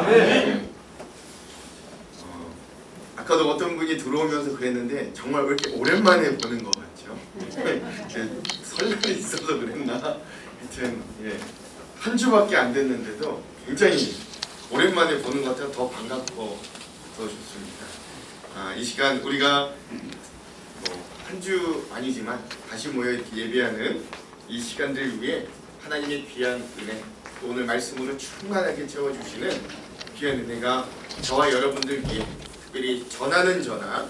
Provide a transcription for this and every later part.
아멘. 아까도 어떤 분이 들어오면서 그랬는데 정말 왜 이렇게 오랜만에 보는 것 같죠? 설날이 있어서 그랬나? 하여튼 한 주밖에 안 됐는데도 굉장히 오랜만에 보는 것 같아서 더 반갑고 더 좋습니다. 이 시간 우리가 한 주 아니지만 다시 모여 이렇게 예배하는 이 시간들을 위해 하나님의 귀한 은혜, 또 오늘 말씀으로 충만하게 채워주시는 귀한 은혜가 저와 여러분들 위해, 특별히 전하는 저나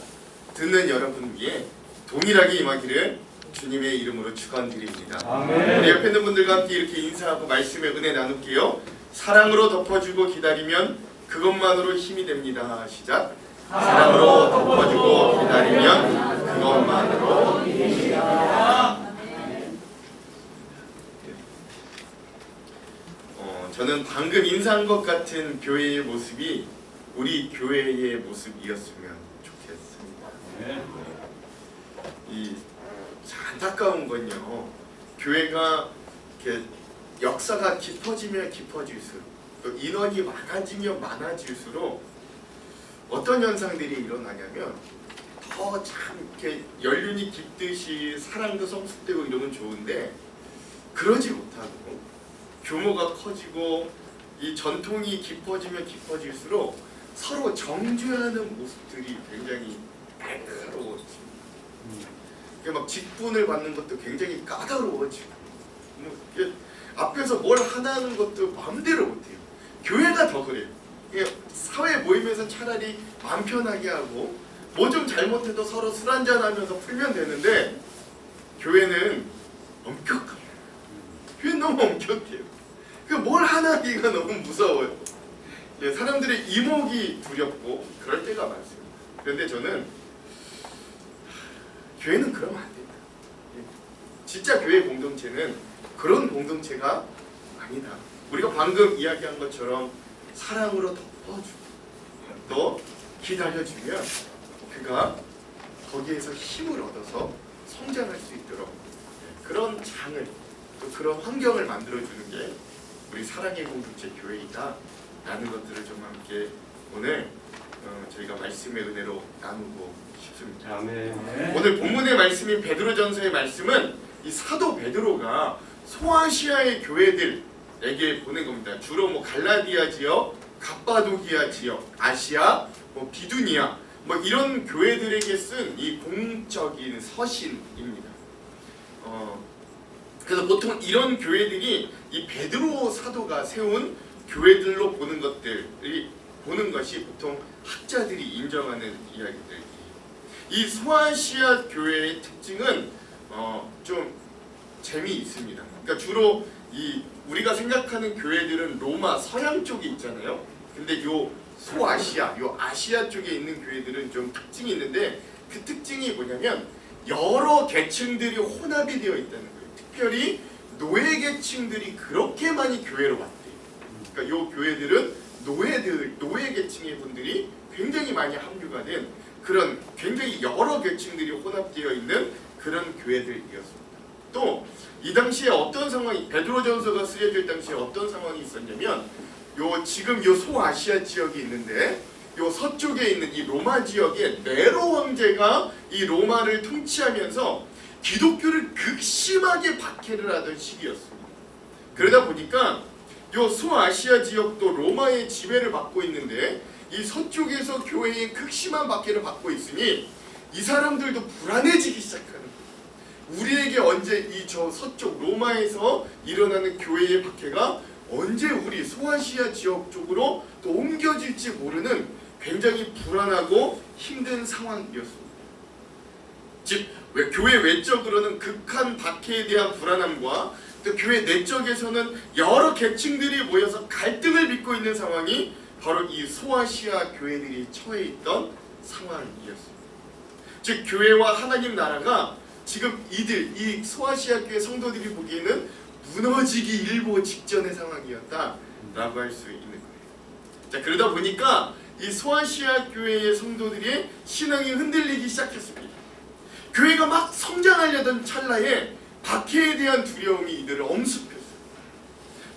듣는 여러분 위해 동일하게 임하기를 주님의 이름으로 축원드립니다. 아멘. 우리 옆에 있는 분들과 함께 이렇게 인사하고 말씀의 은혜 나눌게요. 사랑으로 덮어주고 기다리면 그것만으로 힘이 됩니다. 시작. 사랑으로 덮어주고 기다리면 그것만으로 힘이 됩니다. 저는 방금 인사한 것 같은 교회의 모습이 우리 교회의 모습이었으면 좋겠습니다. 이 안타까운 건요, 교회가 이렇게 역사가 깊어지면 깊어질수록, 또 인원이 많아지면 많아질수록 어떤 현상들이 일어나냐면 더 참 이렇게 연륜이 깊듯이 사랑도 성숙되고 이러면 좋은데 그러지 못하고 규모가 커지고 이 전통이 깊어지면 깊어질수록 서로 정죄하는 모습들이 굉장히 날카로워집니다. 막 직분을 받는 것도 굉장히 까다로워지고 앞에서 뭘 하는 것도 마음대로 못해요. 교회가 더 그래요. 사회 모임에서 차라리 마음 편하게 하고 뭐 좀 잘못해도 서로 술 한잔하면서 풀면 되는데 교회는 엄격합니다. 교회는 너무 엄격해요. 뭘 하나기가 너무 무서워요. 사람들의 이목이 두렵고 그럴 때가 많습니다. 그런데 저는 교회는 그러면 안 된다. 진짜 교회 공동체는 그런 공동체가 아니다. 우리가 방금 이야기한 것처럼 사랑으로 덮어주고 또 기다려주면 그가 거기에서 힘을 얻어서 성장할 수 있도록 그런 장을, 또 그런 환경을 만들어주는 게 우리 사랑의 공동체 교회이다 라는 것들을 좀 함께 오늘 저희가 말씀의 은혜로 나누고 싶습니다. 아멘. 오늘 본문의 말씀인 베드로전서의 말씀은 이 사도 베드로가 소아시아의 교회들에게 보낸 겁니다. 주로 갈라디아 지역, 갑바도기아 지역, 아시아, 비두니아 이런 교회들에게 쓴 이 공적인 서신입니다. 그래서 보통 이런 교회들이 이 베드로 사도가 세운 교회들로 보는 것이 보통 학자들이 인정하는 이야기들. 이 소아시아 교회의 특징은 좀 재미있습니다. 그러니까 주로 이 우리가 생각하는 교회들은 로마 서양 쪽에 있잖아요. 근데 요 소아시아, 요 아시아 쪽에 있는 교회들은 좀 특징이 있는데 그 특징이 뭐냐면 여러 계층들이 혼합이 되어 있다는 거예요. 특별히 노예 계층들이 그렇게 많이 교회로 왔대요. 그러니까 요 교회들은 노예 계층의 분들이 굉장히 많이 합류가 된 그런 굉장히 여러 계층들이 혼합되어 있는 그런 교회들이었습니다. 또 이 당시에 어떤 상황이, 베드로전서가 쓰여질 당시에 어떤 상황이 있었냐면 지금 요 소아시아 지역이 있는데 요 서쪽에 있는 이 로마 지역에 네로 황제가 이 로마를 통치하면서 기독교를 극심하게 박해를 하던 시기였습니다. 그러다 보니까 요 소아시아 지역도 로마의 지배를 받고 있는데 이 서쪽에서 교회의 극심한 박해를 받고 있으니 이 사람들도 불안해지기 시작하는 거예요. 우리에게 언제 이 저 서쪽 로마에서 일어나는 교회의 박해가 언제 우리 소아시아 지역 쪽으로 또 옮겨질지 모르는 굉장히 불안하고 힘든 상황이었습니다. 즉 교회 외적으로는 극한 박해에 대한 불안함과 또 교회 내적에서는 여러 계층들이 모여서 갈등을 빚고 있는 상황이 바로 이 소아시아 교회들이 처해 있던 상황이었습니다. 즉 교회와 하나님 나라가 지금 이 소아시아 교회 성도들이 보기에는 무너지기 일보 직전의 상황이었다라고 할 수 있는 거예요. 자, 그러다 보니까 이 소아시아 교회의 성도들의 신앙이 흔들리기 시작했습니다. 교회가 막 성장하려던 찰나에 박해에 대한 두려움이 이들을 엄습했어요.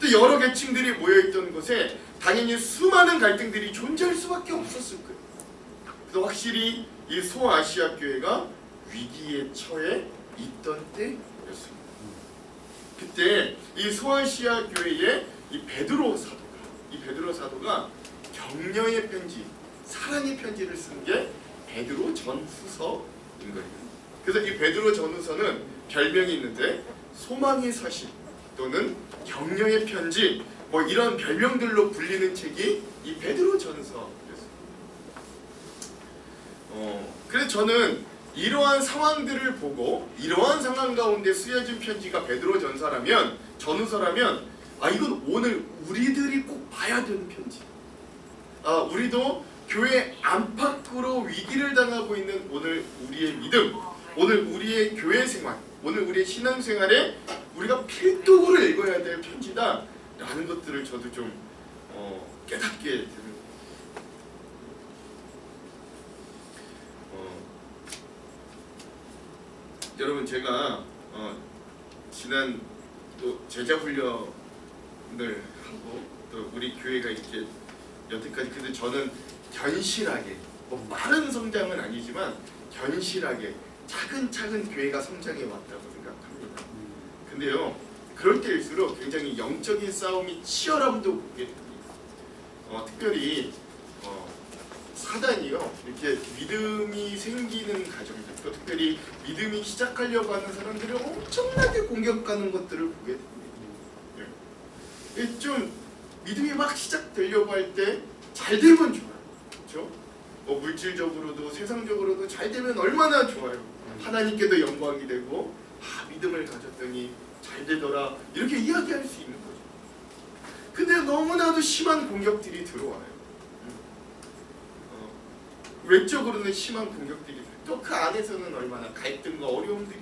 또 여러 계층들이 모여있던 곳에 당연히 수많은 갈등들이 존재할 수밖에 없었을 거예요. 그래서 확실히 이 소아시아 교회가 위기에 처해 있던 때였습니다. 그때 이 소아시아 교회의 이 베드로 사도가 격려의 편지, 사랑의 편지를 쓴 게 베드로 전후서인 거예요. 그래서 이 베드로 전후서는 별명이 있는데 소망의 서신 또는 격려의 편지 뭐 이런 별명들로 불리는 책이 이 베드로 전서였어요. 그래서 저는 이러한 상황들을 보고 이러한 상황 가운데 쓰여진 편지가 베드로 전서라면 전후서라면 이건 오늘 우리들이 꼭 봐야 되는 편지. 우리도 교회 안팎으로 위기를 당하고 있는 오늘 우리의 믿음, 오늘 우리의 교회 생활, 오늘 우리의 신앙 생활에 우리가 필독으로 읽어야 될 편지다라는 것들을 저도 좀 깨닫게 되는. 여러분 제가 지난 또 제자 훈련을 하고 또 우리 교회가 이렇게 여태까지 근데 저는 견실하게 뭐 빠른 성장은 아니지만 견실하게 차근차근 교회가 성장해 왔다고 생각합니다. 근데요 그럴 때일수록 굉장히 영적인 싸움이 치열함도 보게 됩니다. 특별히 사단이요 이렇게 믿음이 생기는 가정들 또 특별히 믿음이 시작하려고 하는 사람들을 엄청나게 공격하는 것들을 보게 됩니다. 좀 믿음이 막 시작되려고 할 때 잘 되면 좋아요, 그렇죠? 물질적으로도 세상적으로도 잘 되면 얼마나 좋아요. 하나님께도 영광이 되고 믿음을 가졌더니 잘 되더라 이렇게 이야기할 수 있는 거죠. 근데 너무나도 심한 공격들이 들어와요. 외적으로는 심한 공격들이 또 그 안에서는 얼마나 갈등과 어려움들이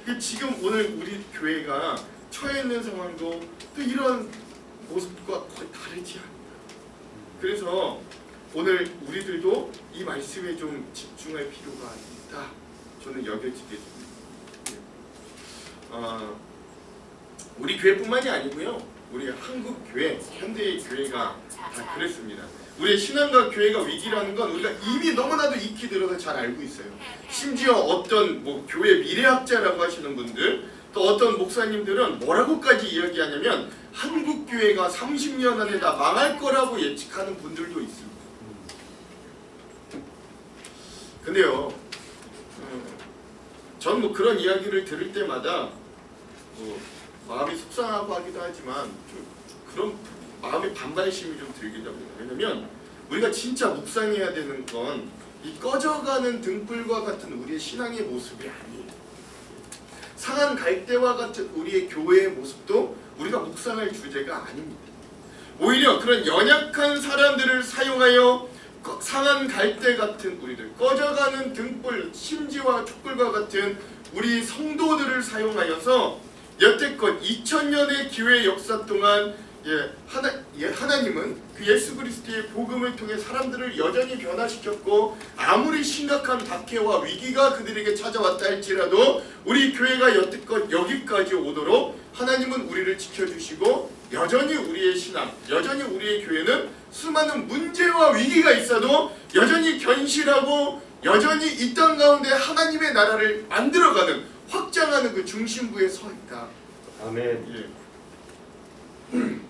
있겠어요. 지금 오늘 우리 교회가 처해 있는 상황도 또 이런 모습과 거의 다르지 않아요. 그래서 오늘 우리들도 이 말씀에 좀 집중할 필요가 있다. 저는 여겨지게 됩니다. 우리 교회뿐만이 아니고요. 우리 한국 교회, 현대의 교회가 다 그랬습니다. 우리의 신앙과 교회가 위기라는 건 우리가 이미 너무나도 익히 들어서 잘 알고 있어요. 심지어 어떤 교회 미래학자라고 하시는 분들 또 어떤 목사님들은 뭐라고까지 이야기하냐면 한국 교회가 30년 안에 다 망할 거라고 예측하는 분들도 있습니다. 근데요, 전 그런 이야기를 들을 때마다 마음이 속상하고 하기도 하지만 좀 그런 마음의 반발심이 좀 들기도 합니다. 왜냐면 우리가 진짜 묵상해야 되는 건 이 꺼져가는 등불과 같은 우리의 신앙의 모습이 아니에요. 상한 갈대와 같은 우리의 교회의 모습도 우리가 묵상할 주제가 아닙니다. 오히려 그런 연약한 사람들을 사용하여 상한 갈대 같은 우리들, 꺼져가는 등불, 심지와 촛불과 같은 우리 성도들을 사용하여서 여태껏 2000년의 기회 역사 동안 하나님은 그 예수 그리스도의 복음을 통해 사람들을 여전히 변화시켰고 아무리 심각한 박해와 위기가 그들에게 찾아왔다 할지라도 우리 교회가 여태껏 여기까지 오도록 하나님은 우리를 지켜주시고 여전히 우리의 신앙, 여전히 우리의 교회는 수많은 문제와 위기가 있어도 여전히 견실하고 여전히 이 땅 가운데 하나님의 나라를 만들어가는 확장하는 그 중심부에 서 있다. 아멘.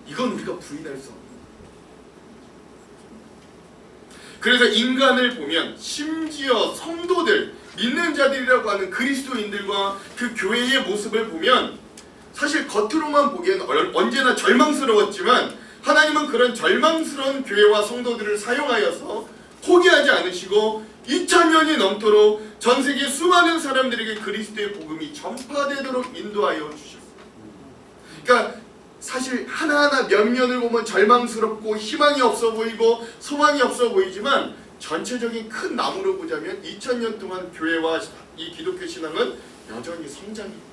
이건 우리가 부인할 수 없는. 그래서 인간을 보면 심지어 성도들, 믿는 자들이라고 하는 그리스도인들과 그 교회의 모습을 보면 사실 겉으로만 보기에는 언제나 절망스러웠지만 하나님은 그런 절망스러운 교회와 성도들을 사용하여서 포기하지 않으시고 2000년이 넘도록 전 세계 수많은 사람들에게 그리스도의 복음이 전파되도록 인도하여 주셨어요. 그러니까 사실 하나하나 면면을 보면 절망스럽고 희망이 없어 보이고 소망이 없어 보이지만 전체적인 큰 나무로 보자면 2000년 동안 교회와 이 기독교 신앙은 여전히 성장입니다.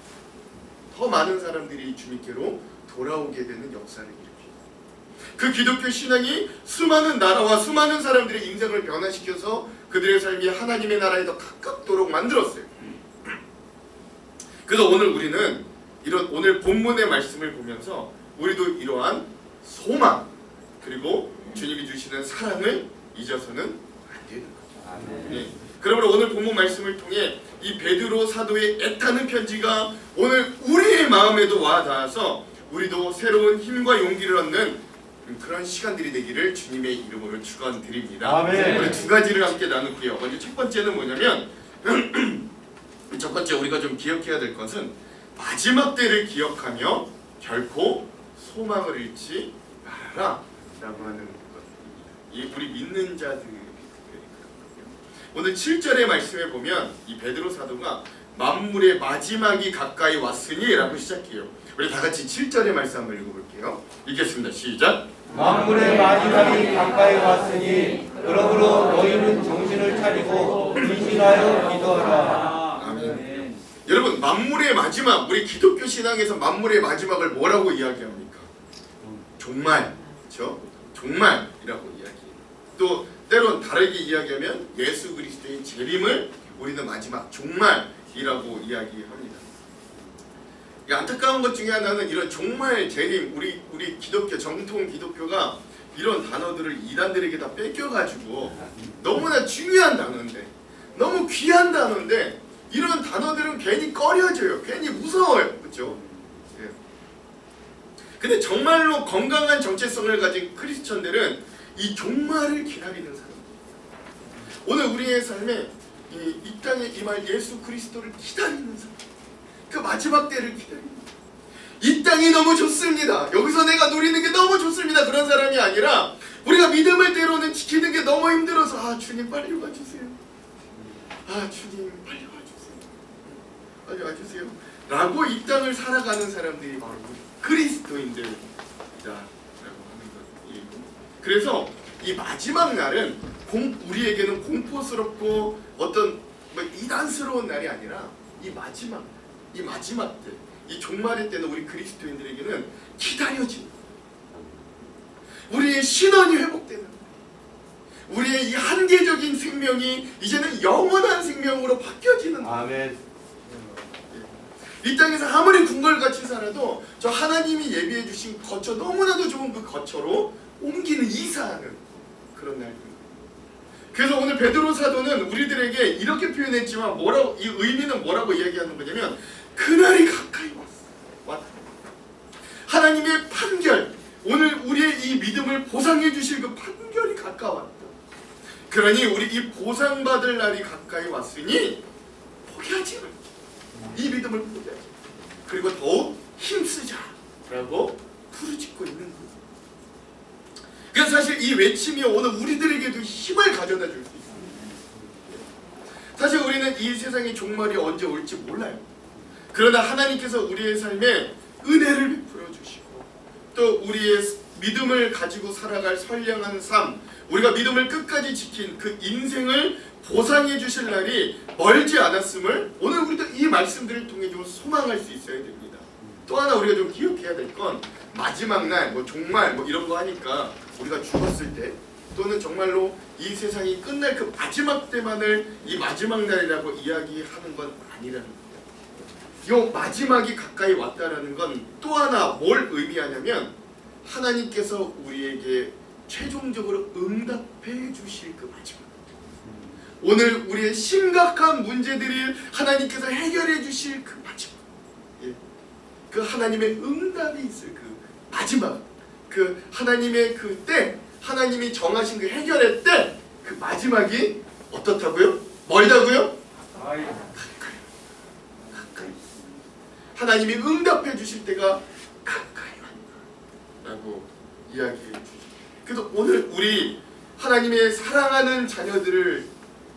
더 많은 사람들이 주님께로 돌아오게 되는 역사를 일으킵니다. 그 기독교 신앙이 수많은 나라와 수많은 사람들의 인생을 변화시켜서 그들의 삶이 하나님의 나라에 더 가깝도록 만들었어요. 그래서 오늘 우리는 오늘 본문의 말씀을 보면서 우리도 이러한 소망 그리고 주님이 주시는 사랑을 잊어서는 안 되는 거죠. 예. 그러므로 오늘 본문 말씀을 통해 이 베드로 사도의 애타는 편지가 오늘 우리의 마음에도 와 닿아서 우리도 새로운 힘과 용기를 얻는 그런 시간들이 되기를 주님의 이름으로 축원드립니다. 우리 두 가지를 함께 나눌게요. 먼저 첫 번째는 뭐냐면 첫 번째 우리가 좀 기억해야 될 것은 마지막 때를 기억하며 결코 소망을 잃지 말아라 라고 하는 것입니다. 이 우리 믿는 자들 오늘 7절의 말씀에 보면 이 베드로 사도가 만물의 마지막이 가까이 왔으니 라고 시작해요. 우리 다 같이 7절의 말씀 한번 읽어볼게요. 읽겠습니다. 시작. 만물의 마지막이 가까이 왔으니 그러므로 너희는 정신을 차리고 근신하여 기도하라. 아멘. 여러분 만물의 마지막 우리 기독교 신앙에서 만물의 마지막을 뭐라고 이야기합니까? 종말, 그렇죠? 종말이라고 이야기해요. 또 때론 다르게 이야기하면 예수 그리스도의 재림을 우리는 마지막 종말이라고 이야기합니다. 안타까운 것 중에 하나는 이런 종말 재림 우리 기독교 정통 기독교가 이런 단어들을 이단들에게 다 뺏겨가지고 너무나 중요한 단어인데 너무 귀한 단어인데 이런 단어들은 괜히 꺼려져요. 괜히 무서워요. 그렇죠? 예. 근데 정말로 건강한 정체성을 가진 크리스천들은 이 종말을 기다리는 사람들. 오늘 우리의 삶에 이 땅에 임할 예수 그리스도를 기다리는 사람. 그 마지막 때를 기다립니다. 이 땅이 너무 좋습니다. 여기서 내가 누리는 게 너무 좋습니다. 그런 사람이 아니라 우리가 믿음을 때로는 지키는 게 너무 힘들어서 아 주님 빨리 와주세요. 아 주님 빨리 와주세요. 빨리 와주세요. 라고 이 땅을 살아가는 사람들이 바로 그리스도인들이다 라고 하는 것이고 그래서 이 마지막 날은 우리에게는 공포스럽고 어떤 이단스러운 날이 아니라 이 마지막 때, 이 종말의 때는 우리 그리스도인들에게는 기다려지는 우리의 신원이 회복되는 우리의 이 한계적인 생명이 이제는 영원한 생명으로 바뀌어지는 아멘. 이 땅에서 아무리 궁궐같이 살아도 저 하나님이 예비해 주신 거처 너무나도 좋은 그 거처로 옮기는 이사하는 그런 날입니다. 그래서 오늘 베드로 사도는 우리들에게 이렇게 표현했지만 이 의미는 뭐라고 이야기하는 거냐면 그날이 가까이 왔다. 하나님의 판결, 오늘 우리의 이 믿음을 보상해 주실 그 판결이 가까웠다. 그러니 우리 이 보상받을 날이 가까이 왔으니 포기하지 말자. 이 믿음을 포기하지 말자. 그리고 더욱 힘쓰자라고 부르짖고 있는 거예요. 그래서 사실 이 외침이 오늘 우리들에게도 힘을 가져다 줄 수 있습니다. 사실 우리는 이 세상의 종말이 언제 올지 몰라요. 그러나 하나님께서 우리의 삶에 은혜를 베풀어 주시고 또 우리의 믿음을 가지고 살아갈 선량한 삶, 우리가 믿음을 끝까지 지킨 그 인생을 보상해 주실 날이 멀지 않았음을 오늘 우리도 이 말씀들을 통해 좀 소망할 수 있어야 됩니다. 또 하나 우리가 좀 기억해야 될 건 마지막 날, 종말 이런 거 하니까 우리가 죽었을 때 또는 정말로 이 세상이 끝날 그 마지막 때만을 이 마지막 날이라고 이야기하는 건 아니라는 거예요. 이 마지막이 가까이 왔다라는 건 또 하나 뭘 의미하냐면 하나님께서 우리에게 최종적으로 응답해 주실 그 마지막. 오늘 우리의 심각한 문제들을 하나님께서 해결해 주실 그 마지막. 예. 그 하나님의 응답이 있을 그 마지막. 그 하나님의 그 때, 하나님이 정하신 그 해결의 때, 그 마지막이 어떻다고요? 멀다고요? 가까이. 하나님이 응답해 주실 때가 가까이 왔다라고 이야기해 주죠. 그래서 오늘 우리 하나님의 사랑하는 자녀들을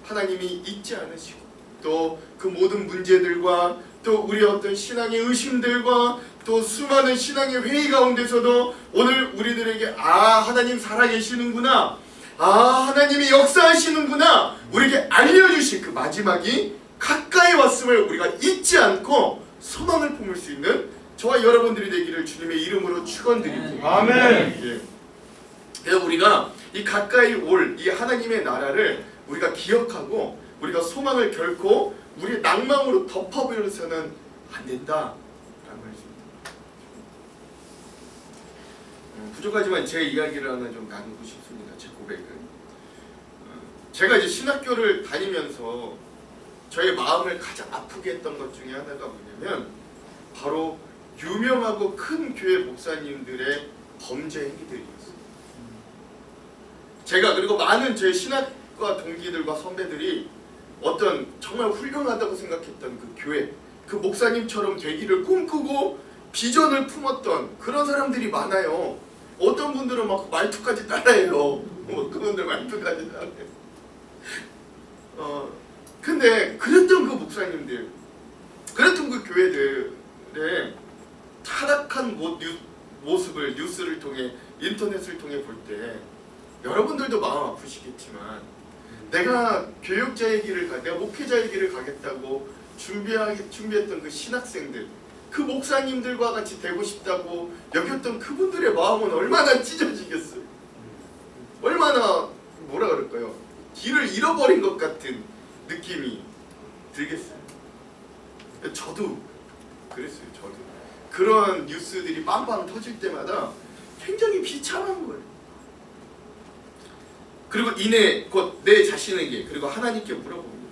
하나님이 잊지 않으시고 또 그 모든 문제들과 또 우리 어떤 신앙의 의심들과 또 수많은 신앙의 회의 가운데서도 오늘 우리들에게 하나님 살아계시는구나, 하나님이 역사하시는구나 우리에게 알려주실 그 마지막이 가까이 왔음을 우리가 잊지 않고 소망을 품을 수 있는 저와 여러분들이 되기를 주님의 이름으로 축원드립니다. 아멘. 예. 그래서 우리가 이 가까이 올 이 하나님의 나라를 우리가 기억하고 우리가 소망을 결코 우리의 낭망으로 덮어버려서는 안 된다라는 말씀입니다. 부족하지만 제 이야기를 하나 좀 나누고 싶습니다. 제 고백은 제가 이제 신학교를 다니면서 저의 마음을 가장 아프게 했던 것 중에 하나가 뭐냐면 바로 유명하고 큰 교회 목사님들의 범죄 행위들이었어요. 제가 그리고 많은 제 신학과 동기들과 선배들이 어떤 정말 훌륭하다고 생각했던 그 교회, 그 목사님처럼 되기를 꿈꾸고 비전을 품었던 그런 사람들이 많아요. 어떤 분들은 막 말투까지 따라해요. 뭐 그분들 말투까지 따라해요. 근데 그랬던 그 목사님들, 그랬던 그 교회들의 타락한 모습을 뉴스를 통해, 인터넷을 통해 볼 때 여러분들도 마음 아프시겠지만 내가 교육자의 길을 내가 목회자의 길을 가겠다고 준비했던 그 신학생들, 그 목사님들과 같이 되고 싶다고 여겼던 그분들의 마음은 얼마나 찢어지겠어요. 얼마나 뭐라 그럴까요? 길을 잃어버린 것 같은 느낌이 들겠어요. 저도 그랬어요. 저도 그런 뉴스들이 빵빵 터질 때마다 굉장히 비참한 거예요. 그리고 이내 곧 내 자신에게 그리고 하나님께 물어봅니다.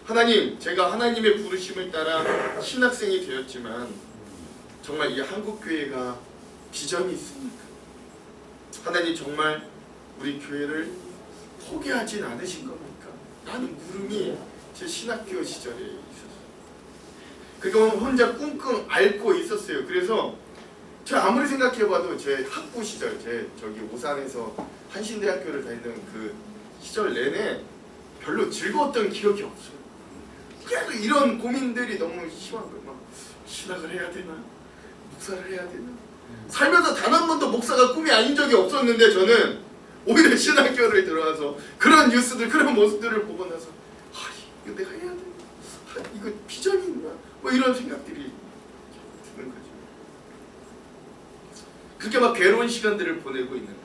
하나님, 제가 하나님의 부르심을 따라 신학생이 되었지만 정말 이 한국교회가 비전이 있습니까? 하나님, 정말 우리 교회를 포기하진 않으신 겁니까? 라는 물음이 제 신학교 시절에 있었어요. 그거 혼자 끙끙 앓고 있었어요. 그래서 제가 아무리 생각해봐도 제 학부 시절, 제 저기 오산에서 한신대학교를 다니던 그 시절 내내 별로 즐거웠던 기억이 없어요. 계속 이런 고민들이 너무 심한 거예요. 막 신학을 해야 되나? 목사를 해야 되나? 살면서 단 한 번도 목사가 꿈이 아닌 적이 없었는데 저는 오히려 신학교를 들어와서 그런 뉴스들, 그런 모습들을 보고 나서 이거 내가 해야 되나? 이거 비전이 있나? 뭐 이런 생각들이 드는 거죠. 그렇게 막 괴로운 시간들을 보내고 있는데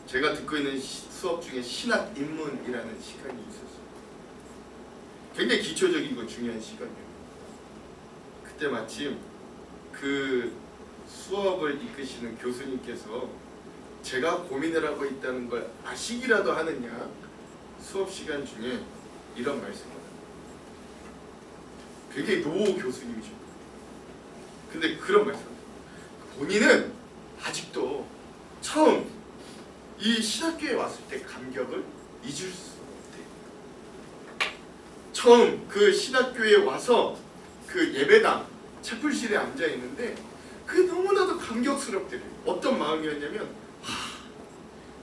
제가 듣고 있는 수업 중에 신학 입문이라는 시간이 있었어요. 굉장히 기초적이고 중요한 시간이에요. 그때 마침 그 수업을 이끄시는 교수님께서 제가 고민을 하고 있다는 걸 아시기라도 하느냐 수업 시간 중에 이런 말씀을 합니다. 굉장히 노 교수님이죠. 근데 그런 말씀을 합니다. 본인은 아직도 처음 이 신학교에 왔을 때 감격을 잊을 수 없대요. 처음 그 신학교에 와서 그 예배당 채플실에 앉아 있는데 그게 너무나도 감격스럽대요. 어떤 마음이었냐면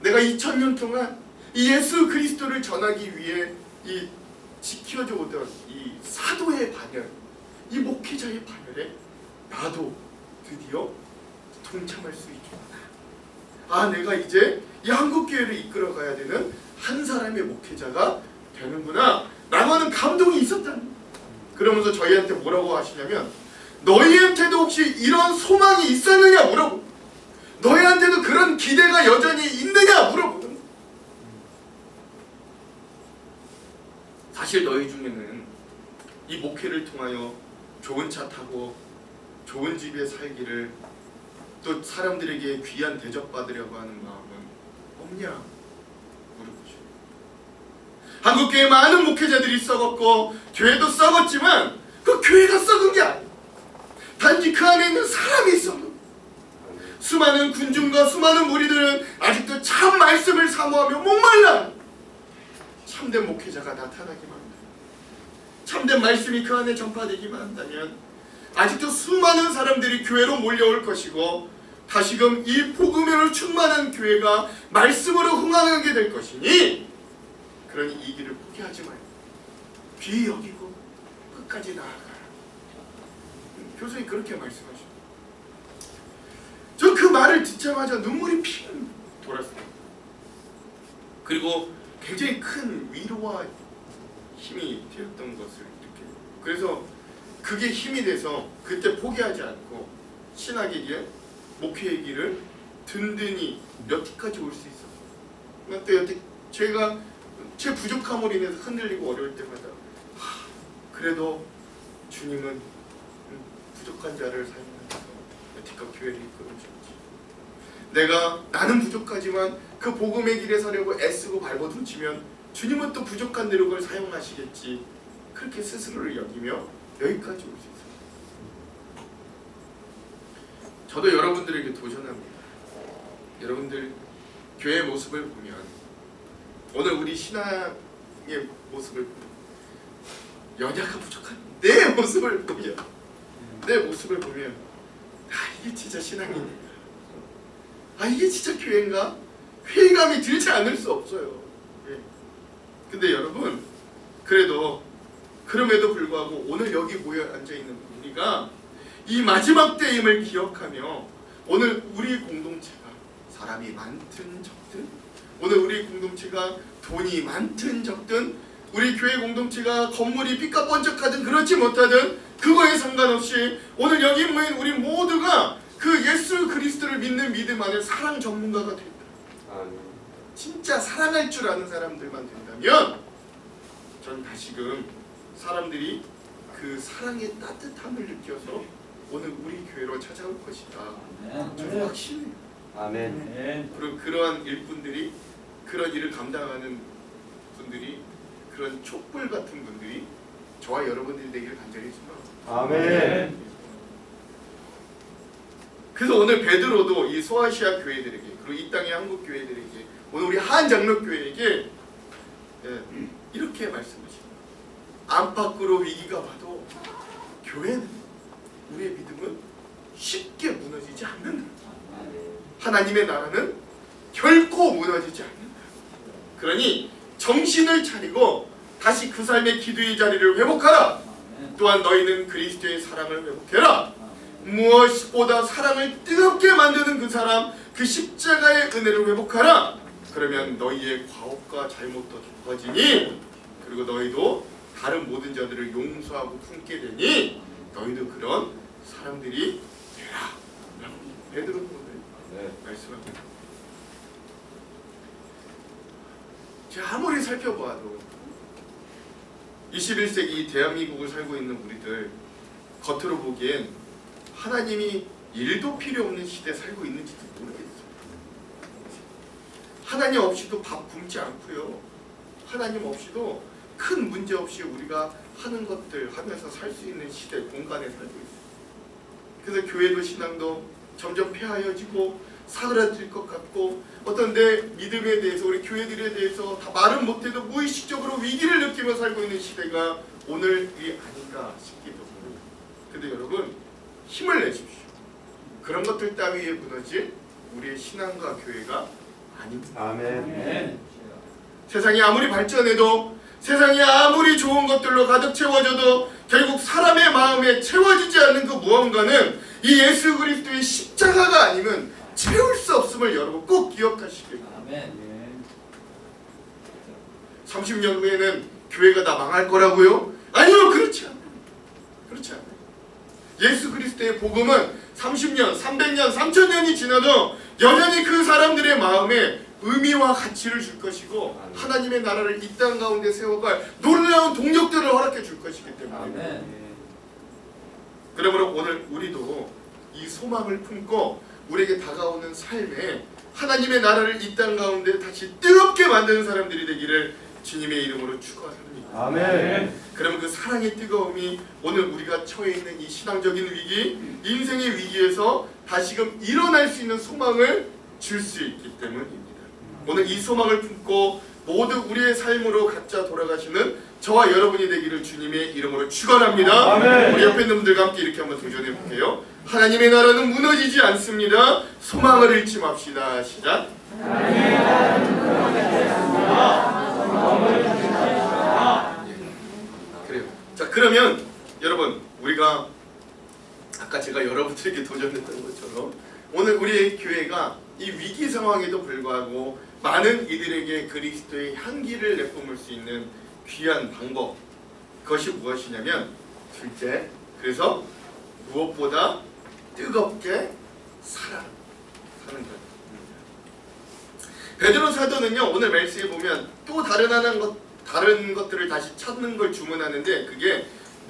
내가 2000년 동안 이 예수 그리스도를 전하기 위해 이 지켜져 오던 이 사도의 반열, 이 목회자의 반열에 나도 드디어 동참할 수 있구나. 내가 이제 이 한국교회를 이끌어 가야 되는 한 사람의 목회자가 되는구나 라는 감동이 있었다. 그러면서 저희한테 뭐라고 하시냐면 너희한테도 혹시 이런 소망이 있었느냐 물어보고 너희한테도 그런 기대가 여전히 있느냐 물어보고 사실 너희 중에는 이 목회를 통하여 좋은 차 타고 좋은 집에 살기를 또 사람들에게 귀한 대접받으려고 하는 마음은 없냐 물어보죠. 한국교회 많은 목회자들이 썩었고 교회도 썩었지만 그 교회가 썩은 게 아니에요. 단지 그 안에 있는 사람이 썩은 수많은 군중과 수많은 무리들은 아직도 참 말씀을 사모하며 목말라 참된 목회자가 나타나기만 한다. 참된 말씀이 그 안에 전파되기만 한다면 아직도 수많은 사람들이 교회로 몰려올 것이고 다시금 이 복음으로 충만한 교회가 말씀으로 흥황하게 될 것이니 그러니 이 길을 포기하지 말고 귀히 여기고 끝까지 나아가라. 교수님 그렇게 말씀하셨어요. 저 그 말을 듣자마자 눈물이 핑 돌았어요. 그리고 굉장히 큰 위로와 힘이 되었던 것을 느껴요. 그래서 그게 힘이 돼서 그때 포기하지 않고 신학의 길, 목회의 길을 든든히 여태까지 올 수 있었어요. 또 여태 제가 제 부족함으로 인해서 흔들리고 어려울 때마다 그래도 주님은 부족한 자를 사용하셔서 여태껏 교회를 이끌어주었지. 나는 부족하지만 그 복음의 길에 서려고 애쓰고 발버둥치면 주님은 또 부족한 노력을 사용하시겠지. 그렇게 스스로를 여기며 여기까지 올 수 있어요. 저도 여러분들에게 도전합니다. 여러분들 교회 모습을 보면, 오늘 우리 신앙의 모습을 보면, 연약한 부족한 내 모습을 보면, 이게 진짜 신앙인가? 이게 진짜 교회인가? 회의감이 들지 않을 수 없어요. 근데 여러분, 그럼에도 불구하고 오늘 여기 모여 앉아있는 우리가 이 마지막 때임을 기억하며, 오늘 우리 공동체가 사람이 많든 적든, 오늘 우리 공동체가 돈이 많든 적든, 우리 교회 공동체가 건물이 삐까번쩍하든 그렇지 못하든 그거에 상관없이 오늘 여기 모인 우리 모두가 그 예수 그리스도를 믿는 믿음 안에 사랑 전문가가 된다. 진짜 사랑할 줄 아는 사람들만 된다면, 전 다시금 사람들이 그 사랑의 따뜻함을 느껴서 오늘 우리 교회로 찾아올 것이다. 저는 확신해요. 아멘. 그리고 그러한 일꾼들이, 그런 일을 감당하는 분들이, 그런 촛불 같은 분들이 저와 여러분들이 되기를 간절히 소망합니다. 아멘. 그래서 오늘 베드로도 이 소아시아 교회들에게, 그리고 이 땅의 한국 교회들에게, 오늘 우리 한장로교회에게 이렇게 말씀하십니다. 안팎으로 위기가 와도 교회는, 우리의 믿음은 쉽게 무너지지 않는다. 하나님의 나라는 결코 무너지지 않는다. 그러니 정신을 차리고 다시 그 삶의 기도의 자리를 회복하라. 또한 너희는 그리스도의 사랑을 회복해라. 무엇보다 사랑을 뜨겁게 만드는 그 사람, 그 십자가의 은혜를 회복하라. 그러면 너희의 과업과 잘못도 덮어지니, 그리고 너희도 다른 모든 자들을 용서하고 품게 되니 너희도 그런 사람들이 되라. 라고 베드로는 오늘 말씀합니다. 제가 아무리 살펴보아도 21세기 대한민국을 살고 있는 우리들, 겉으로 보기엔 하나님이 일도 필요 없는 시대에 살고 있는지도 모르겠어요. 하나님 없이도 밥 굶지 않고요, 하나님 없이도 큰 문제 없이 우리가 하는 것들 하면서 살 수 있는 시대, 공간에 살고 있어요. 그래서 교회도 신앙도 점점 폐하여지고 사그라질 것 같고, 어떤 내 믿음에 대해서, 우리 교회들에 대해서 다 말은 못해도 무의식적으로 위기를 느끼며 살고 있는 시대가 오늘이 아닌가 싶기도 합니다. 근데 여러분, 힘을 내십시오. 그런 것들 따위에 무너질 우리의 신앙과 교회가 아닙니다. 아멘. 세상이 아무리 발전해도, 세상이 아무리 좋은 것들로 가득 채워져도 결국 사람의 마음에 채워지지 않는 그 무언가는 이 예수 그리스도의 십자가가 아니면 채울 수 없음을 여러분 꼭 기억하시길 바랍니다. 30년 후에는 교회가 다 망할 거라고요? 아니요, 그렇지 않아요. 그렇지 않아요. 예수 그리스도의 복음은 30년, 300년, 3000년이 지나도 여전히 그 사람들의 마음에 의미와 가치를 줄 것이고, 하나님의 나라를 이 땅 가운데 세워갈 놀라운 동력들을 허락해 줄 것이기 때문에, 그러므로 오늘 우리도 이 소망을 품고 우리에게 다가오는 삶에 하나님의 나라를 이 땅 가운데 다시 뜨겁게 만드는 사람들이 되기를 주님의 이름으로 축원합니다. 아멘. 그러면 그 사랑의 뜨거움이 오늘 우리가 처해 있는 이 신앙적인 위기, 인생의 위기에서 다시금 일어날 수 있는 소망을 줄 수 있기 때문입니다. 오늘 이 소망을 품고 모두 우리의 삶으로 각자 돌아가시는 저와 여러분이 되기를 주님의 이름으로 축원합니다. 아멘. 우리 옆에 있는 분들과 함께 이렇게 한번 도전해 볼게요. 하나님의 나라는 무너지지 않습니다. 소망을 잃지 맙시다. 시작. 하나님의 나라는 무너지지 않습니다. 그래요. 자, 그러면 여러분, 우리가 아까 제가 여러분들에게 도전했던 것처럼 오늘 우리의 교회가 이 위기 상황에도 불구하고 많은 이들에게 그리스도의 향기를 내뿜을 수 있는 귀한 방법, 그것이 무엇이냐면, 둘째, 그래서 무엇보다 뜨겁게 사랑하는 것. 베드로 사도는요, 오늘 말씀에 보면 또 다른 것들을 다시 찾는 걸 주문하는데, 그게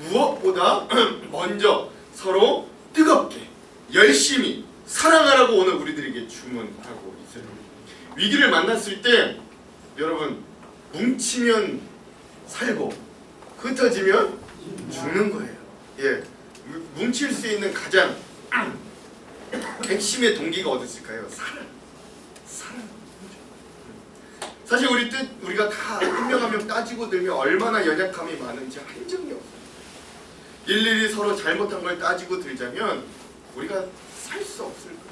무엇보다 먼저 서로 뜨겁게 열심히 사랑하라고 오늘 우리들에게 주문하고 있어요. 위기를 만났을 때 여러분 뭉치면 살고 흩어지면 죽는 거예요. 예, 뭉칠 수 있는 가장 핵심의 동기가 어디 있을까요? 사랑. 사실 우리가 다 한 명 한 명 따지고 들면 얼마나 연약함이 많은지 한 적이 없어요. 일일이 서로 잘못한 걸 따지고 들자면 우리가 살 수 없을 거예요.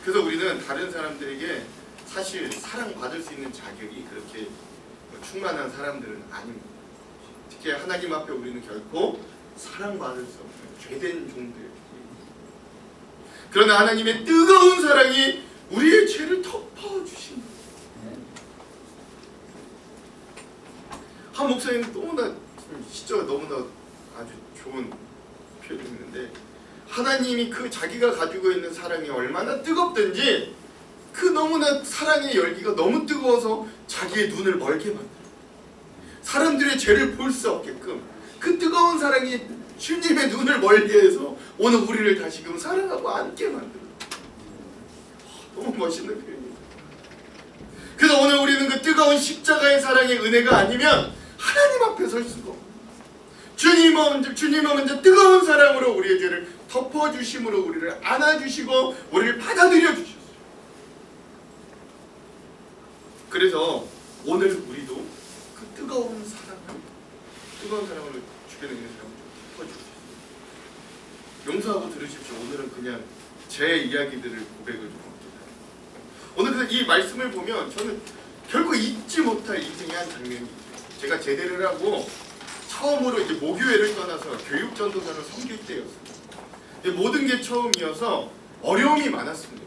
그래서 우리는 다른 사람들에게 사실 사랑받을 수 있는 자격이 그렇게 충만한 사람들은 아닙니다. 특히 하나님 앞에 우리는 결코 사랑받을 수 없는 죄된 종들. 그러나 하나님의 뜨거운 사랑이 우리의 죄를 덮어주신 거예요. 한 목사님 너무나 시조가 너무나 아주 좋은 표현이 있는데 하나님이 그 자기가 가지고 있는 사랑이 얼마나 뜨겁든지 그 너무나 사랑의 열기가 너무 뜨거워서 자기의 눈을 멀게 만들어요. 사람들의 죄를 볼 수 없게끔 그 뜨거운 사랑이 주님의 눈을 멀게 해서 오늘 우리를 다시금 사랑하고 앉게 만들어요. 너무 멋있는 표현이에요. 그래서 오늘 우리는 그 뜨거운 십자가의 사랑의 은혜가 아니면 하나님 앞에 설 수가 없어요. 주님은 먼저 뜨거운 사랑으로 우리의 죄를 덮어주심으로 우리를 안아주시고 우리를 받아들여 주셨어요. 그래서 오늘 우리도 그 뜨거운 사랑으로 주변에 있는 사람을 덮어주십시오. 용서하고 들으십시오. 오늘은 그냥 제 이야기들을 고백을 좀 합니다. 오늘 그래서 이 말씀을 보면 저는 결코 잊지 못할 인생의 한 장면이 있어요. 제가 제대를 하고 처음으로 이제 모교회를 떠나서 교육전도사를 섬길 때였습니다. 모든 게 처음이어서 어려움이 많았습니다.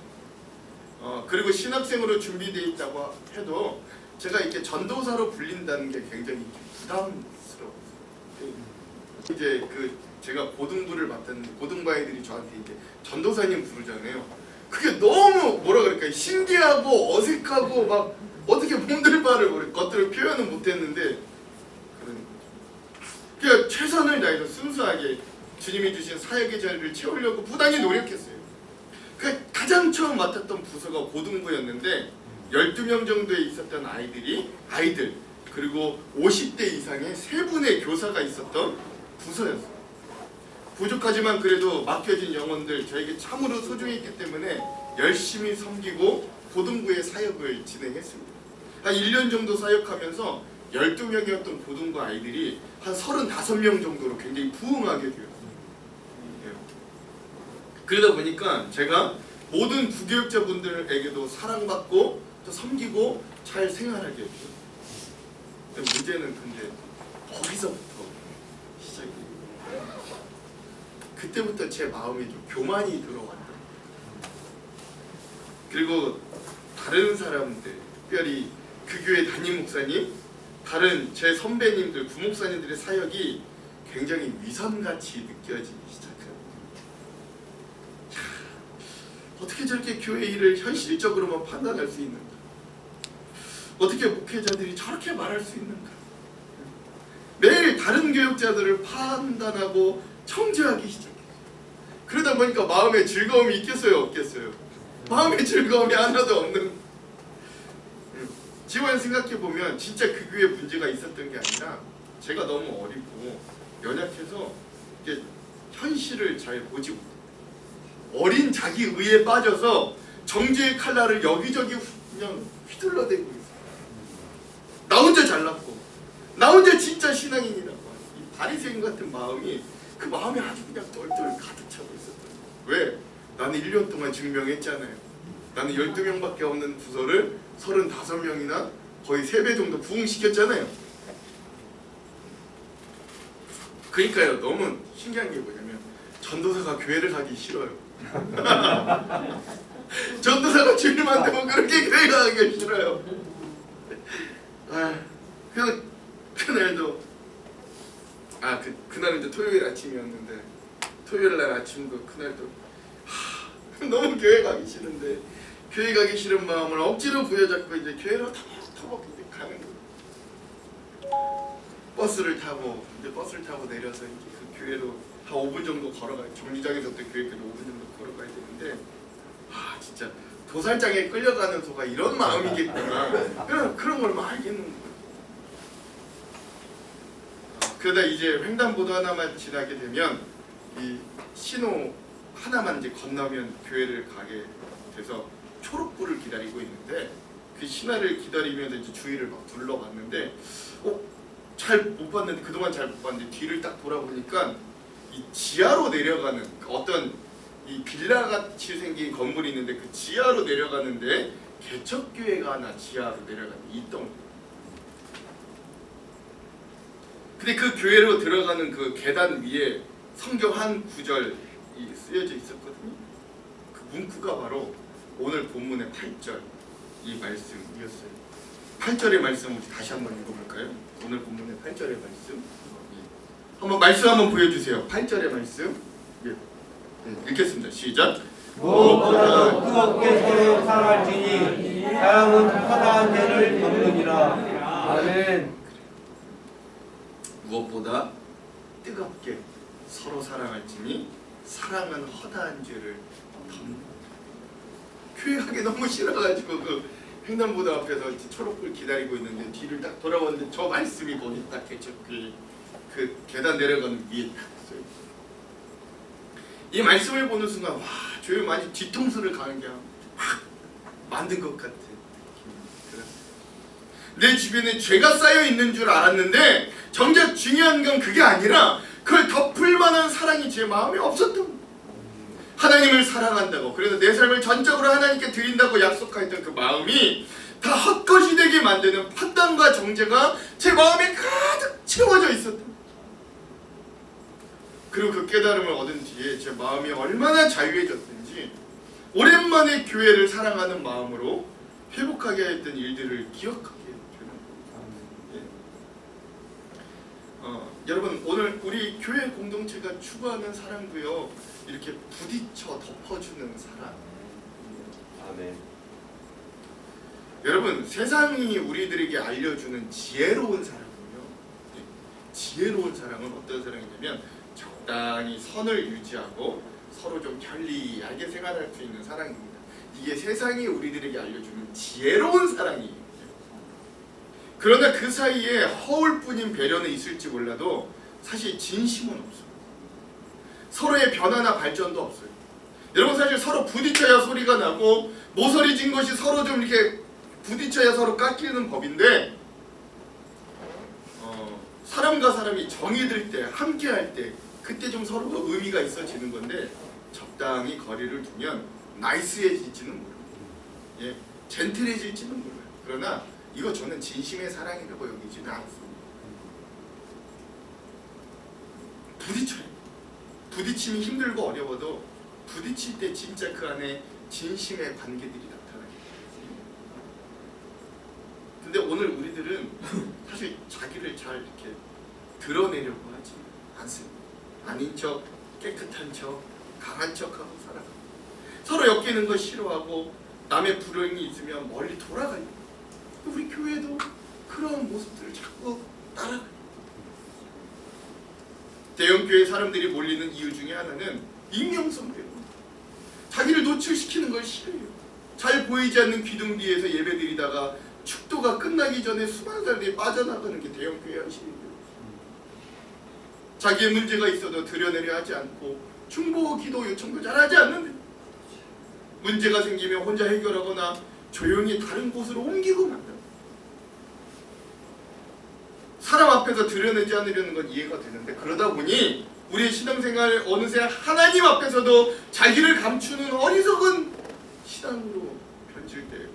그리고 신학생으로 준비되어 있다고 해도 제가 이렇게 전도사로 불린다는 게 굉장히 부담스러웠어요. 이제 제가 고등부를 맡았는데 고등부 아이들이 저한테 이제 전도사님 부르잖아요. 그게 너무 뭐라 그럴까요? 신기하고 어색하고 막 어떻게 몸들 바를 것들을 표현은 못했는데 그러니까 최선을 다해서 순수하게 주님이 주신 사역의 자리를 채우려고 부단히 노력했어요. 가장 처음 맡았던 부서가 고등부였는데 12명 정도에 있었던 아이들 그리고 50대 이상의 3분의 교사가 있었던 부서였어요. 부족하지만 그래도 맡겨진 영혼들 저에게 참으로 소중했기 때문에 열심히 섬기고 고등부의 사역을 진행했습니다. 한 1년 정도 사역하면서 12명이었던 고등부 아이들이 한 35명 정도로 굉장히 부흥하게 되었어요. 그러다 보니까 제가 모든 부교육자분들에게도 사랑받고 또 섬기고 잘 생활하게 했죠. 문제는 근데 거기서부터 시작이에요. 그때부터 제 마음에 좀 교만이 들어왔다. 그리고 다른 사람들, 특별히 그 교회 담임 목사님, 다른 제 선배님들, 부목사님들의 사역이 굉장히 위선같이 느껴지기 시작합니다. 어떻게 저렇게 교회 일을 현실적으로만 판단할 수 있는가? 어떻게 목회자들이 저렇게 말할 수 있는가? 매일 다른 교육자들을 판단하고 청지하기 시작해요. 그러다 보니까 마음에 즐거움이 있겠어요? 없겠어요? 마음에 즐거움이 하나도 없는. 지금 생각해보면 진짜 그 교회에 문제가 있었던 게 아니라 제가 너무 어리고 연약해서 이제 현실을 잘 보지 못해요. 어린 자기 의에 빠져서 정죄의 칼날을 여기저기 그냥 휘둘러대고 있어요. 나 혼자 잘났고 나 혼자 진짜 신앙인이라고 이 바리새인 같은 마음이 그 마음에 아주 그냥 똘똘 가득 차고 있었어요. 왜? 나는 1년 동안 증명했잖아요. 나는 12명밖에 없는 부서를 35명이나 거의 3배 정도 부흥시켰잖아요. 그러니까요, 너무 신기한 게 뭐냐면 전도사가 교회를 가기 싫어요. 전도사가 주님한테 뭐 그렇게 교회 가기 싫어요. 그날도 그날은 이제 토요일 아침이었는데 토요일 날 아침도 그날도 너무 교회 가기 싫은데 교회 가기 싫은 마음을 억지로 부여잡고 이제 교회로 터벅터벅 이제 가는 거예요. 버스를 타고 내려서 이렇게 그 교회로 한 5분 정도 걸어가요. 정류장에서부터 교회까지 5분 정도 걸어가야 되는데 진짜 도살장에 끌려가는 소가 이런 마음이겠구나. 그런 걸 막 알겠는 거예요. 그러다 이제 횡단보도 하나만 지나게 되면 이 신호 하나만 이제 건너면 교회를 가게 돼서 초록불을 기다리고 있는데 그 신화를 기다리면서 이제 주위를 막 둘러봤는데 잘 못 봤는데 그동안 잘 못 봤는데 뒤를 딱 돌아보니까 이 지하로 내려가는 어떤 이 빌라 같이 생긴 건물이 있는데 그 지하로 내려가는데 개척교회가 하나 지하로 내려가는 있던 거예요. 근데 그 교회로 들어가는 그 계단 위에 성경 한 구절이 쓰여져 있었거든요. 그 문구가 바로 오늘 본문의 8절 이 말씀이었어요. 8절의 말씀 우리 다시 한번 읽어볼까요? 오늘 본문의 8절의 말씀 한번 말씀 한번 보여주세요. 8절의 말씀 읽겠습니다. 시작. 무엇보다 뜨겁게 서로 사랑할지니 사랑은 허다한 죄를 덮느니라. 아멘. 무엇보다 뜨겁게 서로 사랑할지니 사랑은 허다한 죄를 덮는. 교회 가기 너무 싫어가지고 그 횡단보도 앞에서 초록불 기다리고 있는데 뒤를 딱 돌아봤는데 저 말씀이 거기 딱 개척교회 그 계단 내려가는 위에 딱 있어요. 이 말씀을 보는 순간 교회 많이 뒤통수를 가게 확 만든 것 같은 내 주변에 죄가 쌓여 있는 줄 알았는데 정작 중요한 건 그게 아니라 그걸 덮을 만한 사랑이 제 마음에 없었던 거예요. 하나님을 사랑한다고 그래서 내 삶을 전적으로 하나님께 드린다고 약속하였던 그 마음이 다 헛것이 되게 만드는 판단과 정죄가 제 마음에 가득 채워져 있었던 거예요. 그리고 그 깨달음을 얻은 뒤에 제 마음이 얼마나 자유해졌든지 오랜만에 교회를 사랑하는 마음으로 회복하게 했던 일들을 기억하게 되는 거예요. 여러분 오늘 우리 교회 공동체가 추구하는 사랑도요 이렇게 부딪혀 덮어주는 사랑. 아멘. 여러분 세상이 우리들에게 알려주는 지혜로운 사랑은요 지혜로운 사랑은 어떤 사랑이냐면 적당히 선을 유지하고 서로 좀 편리하게 생활할 수 있는 사랑입니다. 이게 세상이 우리들에게 알려주는 지혜로운 사랑이에요. 그러나 그 사이에 허울뿐인 배려는 있을지 몰라도 사실 진심은 없어요. 서로의 변화나 발전도 없어요. 여러분 사실 서로 부딪혀야 소리가 나고 모서리 진 것이 서로 좀 이렇게 부딪혀야 서로 깎이는 법인데 사람과 사람이 정이 들 때 함께 할 때 그때 좀 서로가 의미가 있어지는 건데 적당히 거리를 두면 나이스해질지는 몰라요. 젠틀해질지는 몰라요. 그러나 이거 저는 진심의 사랑이라고 여기지는 않습니다. 부딪혀요. 부딪힘이 힘들고 어려워도 부딪힐 때 진짜 그 안에 진심의 관계들이 나타나요. 근데 오늘 우리들은 사실 자기를 잘 이렇게 드러내려고 하지 않습니다. 아닌 척, 깨끗한 척, 강한 척하고 살아가요. 서로 엮이는 거 싫어하고 남의 불행이 있으면 멀리 돌아가요. 우리 교회도 그런 모습들을 자꾸 따라가요. 대형교회 사람들이 몰리는 이유 중에 하나는 익명성 때문에 자기를 노출시키는 걸 싫어해요. 잘 보이지 않는 기둥 뒤에서 예배드리다가 축도가 끝나기 전에 수많은 사람들이 빠져나가는 게 대형교회 현실이에요. 자기의 문제가 있어도 드러내려 하지 않고 중보 기도 요청도 잘하지 않는데 문제가 생기면 혼자 해결하거나 조용히 다른 곳으로 옮기고 만다. 사람 앞에서 드러내지 않으려는 건 이해가 되는데 그러다 보니 우리의 신앙생활 어느새 하나님 앞에서도 자기를 감추는 어리석은 신앙으로 변질돼요.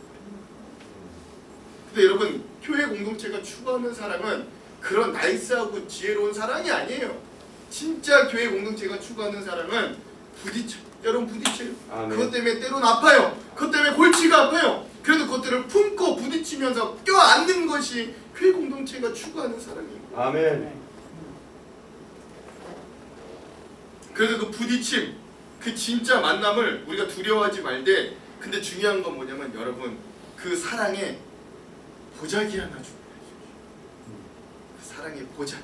근데 여러분 교회 공동체가 추구하는 사랑은 그런 나이스하고 지혜로운 사랑이 아니에요. 진짜 교회 공동체가 추구하는 사랑은 부딪혀. 여러분 부딪혀요. 그것 때문에 때로는 아파요. 그것 때문에 골치가 아파요. 그래도 그것들을 품고 부딪히면서 껴안는 것이 교회 공동체가 추구하는 사랑이에요. 아멘. 그래서 그 부딪힘, 그 진짜 만남을 우리가 두려워하지 말되 근데 중요한 건 뭐냐면 여러분 그 사랑에 보자기 하나 준비해 주십시오. 그 사랑의 보장이야.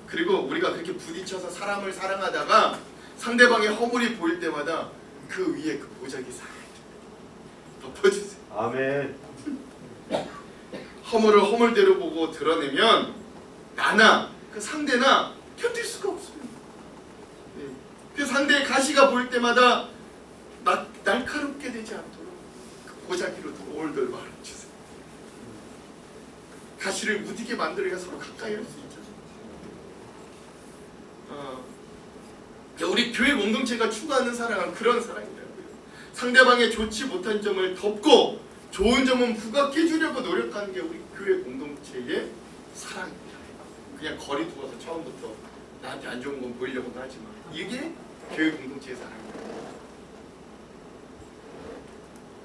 그리고 우리가 그렇게 부딪혀서 사람을 사랑하다가 상대방의 허물이 보일 때마다 그 위에 그 보자기 살짝 덮어주세요. 아멘. 허물을 허물대로 보고 드러내면 나나 그 상대나 견딜 수가 없어요. 그 상대의 가시가 보일 때마다 날카롭게 되지 않도록 그 보자기로 돌돌 말아주세요. 가시를 무디게 만들어야 서로 가까이 할 수 있죠. 우리 교회 공동체가 추구하는 사랑은 그런 사랑이라고요. 상대방의 좋지 못한 점을 덮고 좋은 점은 부각해 주려고 노력하는 게 우리 교회 공동체의 사랑입니다. 그냥 거리 두어서 처음부터 나한테 안 좋은 건 보이려고도 하지 마. 이게 교회 공동체의 사랑입니다.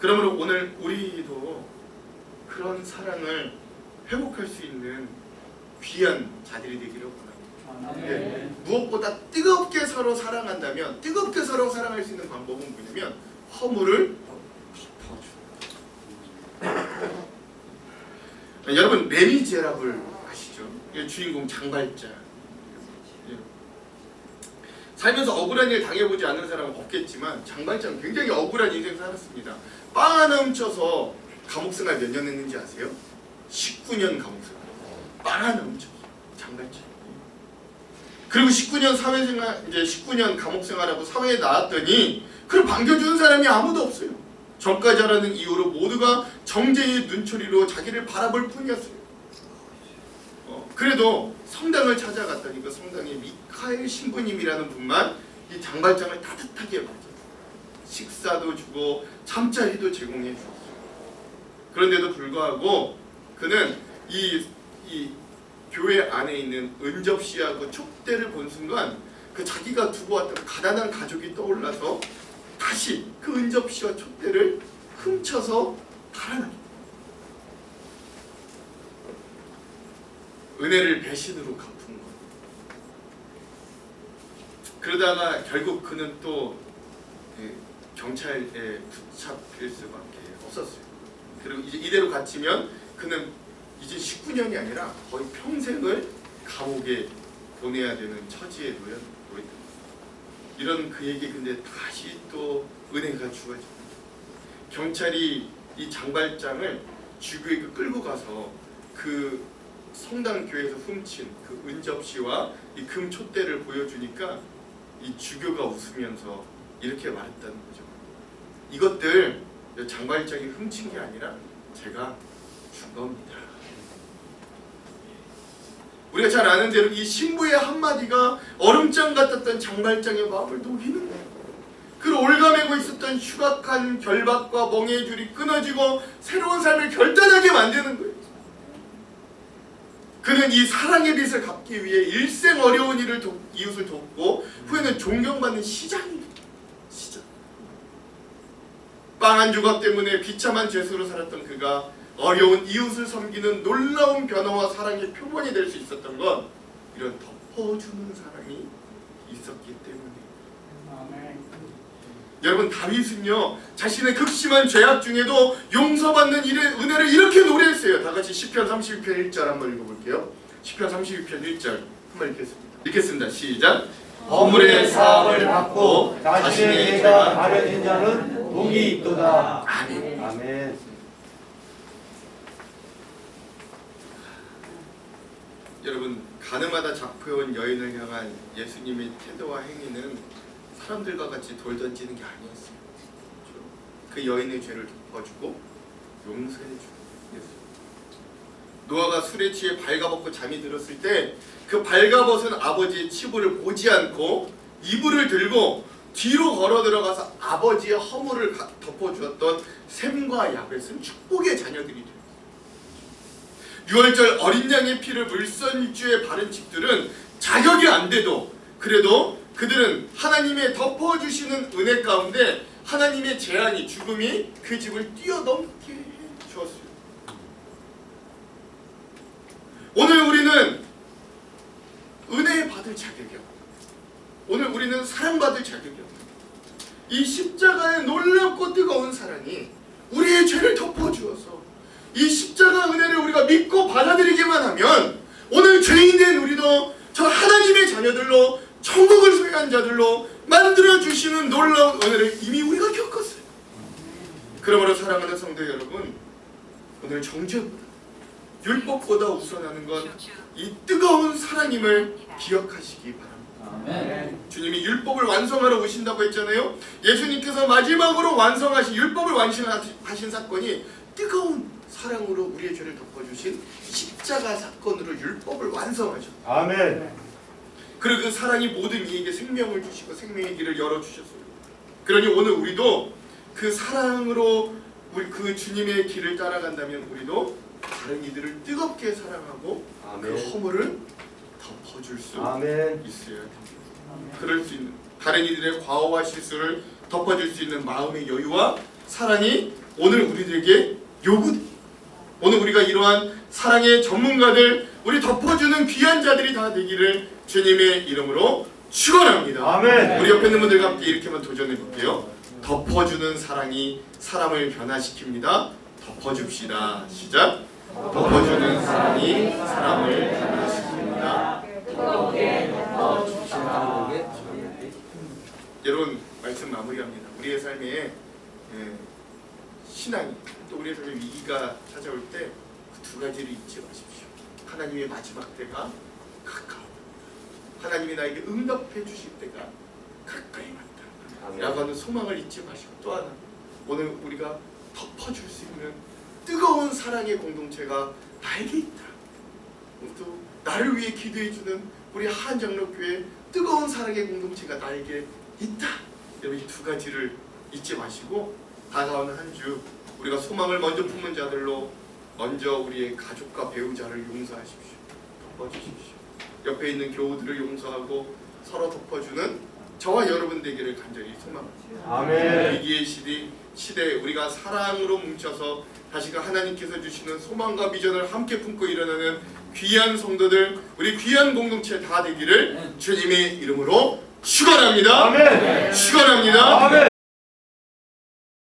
그러므로 오늘 우리도 그런 사랑을 회복할 수 있는 귀한 자들이 되기를 원합니다. 네. 무엇보다 뜨겁게 서로 사랑한다면 뜨겁게 서로 사랑할 수 있는 방법은 뭐냐면 허물을 덮어주는. 여러분 레미제라블 아시죠? 주인공 장발자. 살면서 억울한 일 당해보지 않는 사람은 없겠지만 장발자는 굉장히 억울한 인생 살았습니다. 빵 하나 훔쳐서 감옥생활 몇 년 했는지 아세요? 19년 감옥생활. 빵 하나 훔쳐서 장발자. 그리고 19년 사회생활, 이제 19년 감옥생활하고 사회에 나왔더니 그걸 반겨주는 사람이 아무도 없어요. 전과자라는 이유로 모두가 정죄의 눈초리로 자기를 바라볼 뿐이었어요. 그래도 성당을 찾아갔더니 그 성당에 미카엘 신부님이라는 분만 이 장발장을 따뜻하게 맞아요. 식사도 주고 잠자리도 제공해 주었어요. 그런데도 불구하고 그는 이 교회 안에 있는 은접시하고 촛대를 본 순간 그 자기가 두고 왔던 가난한 가족이 떠올라서 다시 그 은접시와 촛대를 훔쳐서 달아납니다. 은혜를 배신으로 갚은 것. 그러다가 결국 그는 또 경찰에 붙잡힐 수밖에 없었어요. 그리고 이제 이대로 갇히면 그는 이제 19년이 아니라 거의 평생을 감옥에 보내야 되는 처지에 놓였다. 이런 그에게 근데 다시 또 은혜가 주어집니다. 경찰이 이 장발장을 주교에게 끌고 가서 그 성당 교회에서 훔친 그 은접시와 이 금 촛대를 보여주니까 이 주교가 웃으면서 이렇게 말했다는 거죠. 이것들 장발장이 훔친 게 아니라 제가 준 겁니다. 우리가 잘 아는 대로 이 신부의 한마디가 얼음장 같았던 장발장의 마음을 녹이는 거예요. 그 올가매고 있었던 흉악한 결박과 멍해의 줄이 끊어지고 새로운 삶을 결단하게 만드는 거예요. 그는 이 사랑의 빚을 갚기 위해 일생 어려운 이웃을 돕고 후에는 존경받는 시장이 됩니다. 시장. 빵 한 조각 때문에 비참한 죄수로 살았던 그가 어려운 이웃을 섬기는 놀라운 변화와 사랑의 표본이 될 수 있었던 건 이런 덮어주는 사랑이 있었기 때문에. 여러분 다윗은요 자신의 극심한 죄악 중에도 용서받는 일의 은혜를 이렇게 노래했어요. 다 같이 시편 32편 1절 한번 읽어볼게요. 시편 32편 1절 한번 읽겠습니다. 시작. 허물의 사함을 받고 자신의 죄가 가려진 자는 복이 있도다. 아멘. 아멘. 여러분 가늠하다 잡혀온 여인을 향한 예수님의 태도와 행위는 사람들과 같이 돌 던지는 게 아니었어요. 그 여인의 죄를 덮어주고 용서해 주고 예수. 노아가 술에 취해 발가벗고 잠이 들었을 때 그 발가벗은 아버지의 치부를 보지 않고 이불을 들고 뒤로 걸어 들어가서 아버지의 허물을 덮어주었던 셈과 야벳은 축복의 자녀들이 돼요. 유월절 어린 양의 피를 물선주에 바른 집들은 자격이 안 돼도 그래도 그들은 하나님의 덮어주시는 은혜 가운데 하나님의 재앙이 죽음이 그 집을 뛰어넘게 해주었어요. 오늘 우리는 은혜 받을 자격이 없고 오늘 우리는 사랑받을 자격이 없고 이 십자가의 놀랍고 뜨거운 사랑이 우리의 죄를 덮어주어서 이 십자가 은혜를 우리가 믿고 받아들이기만 하면 오늘 죄인된 우리도 저 하나님의 자녀들로 천국을 소유한 자들로 만들어주시는 놀라운 은혜를 이미 우리가 겪었어요. 그러므로 사랑하는 성도 여러분, 오늘 정죄보다 율법보다 우선하는 건 이 뜨거운 사랑임을 기억하시기 바랍니다. 아멘. 주님이 율법을 완성하러 오신다고 했잖아요. 예수님께서 마지막으로 완성하신 율법을 완성하신 사건이 뜨거운 사랑으로 우리의 죄를 덮어주신 십자가 사건으로 율법을 완성하셨어요. 아멘. 그리고 그 사랑이 모든 이에게 생명을 주시고 생명의 길을 열어주셨어요. 그러니 오늘 우리도 그 사랑으로 우리 그 주님의 길을 따라간다면 우리도 다른 이들을 뜨겁게 사랑하고 그 아멘. 허물을 덮어줄 수 아멘. 있어야 됩니다. 그럴 수 있는 다른 이들의 과오와 실수를 덮어줄 수 있는 마음의 여유와 사랑이 오늘 우리들에게 오늘 우리가 이러한 사랑의 전문가들, 우리 덮어주는 귀한 자들이 다 되기를 주님의 이름으로 축원합니다. 아멘. 우리 옆에 있는 분들과 함께 이렇게 한번 도전해 볼게요. 덮어주는 사랑이 사람을 변화시킵니다. 덮어줍시다. 시작. 덮어주는 사랑이 사람을 변화시킵니다. 여러분, 말씀 마무리합니다. 우리의 삶에 신앙이 또 우리의 삶에 위기가 찾아올 때 그 두 가지를 잊지 마십시오. 하나님의 마지막 때가 가까워. 하나님이 나에게 응답해 주실 때가 가까이 왔다. 라고 하는 소망을 잊지 마시고, 또 하나 오늘 우리가 덮어줄 수 있는 뜨거운 사랑의 공동체가 나에게 있다. 또 나를 위해 기도해주는 우리 한장로교회 뜨거운 사랑의 공동체가 나에게 있다. 여러분, 이 두 가지를 잊지 마시고 다가오는 한 주 우리가 소망을 먼저 품은 자들로 먼저 우리의 가족과 배우자를 용서하십시오. 덮어주십시오. 옆에 있는 교우들을 용서하고 서로 덮어주는 저와 여러분 되기를 간절히 소망합니다. 아멘. 위기의 시대 우리가 사랑으로 뭉쳐서 다시금 하나님께서 주시는 소망과 비전을 함께 품고 일어나는 귀한 성도들, 우리 귀한 공동체 다 되기를 주님의 이름으로 축원합니다. 아멘. 축원합니다. 아멘.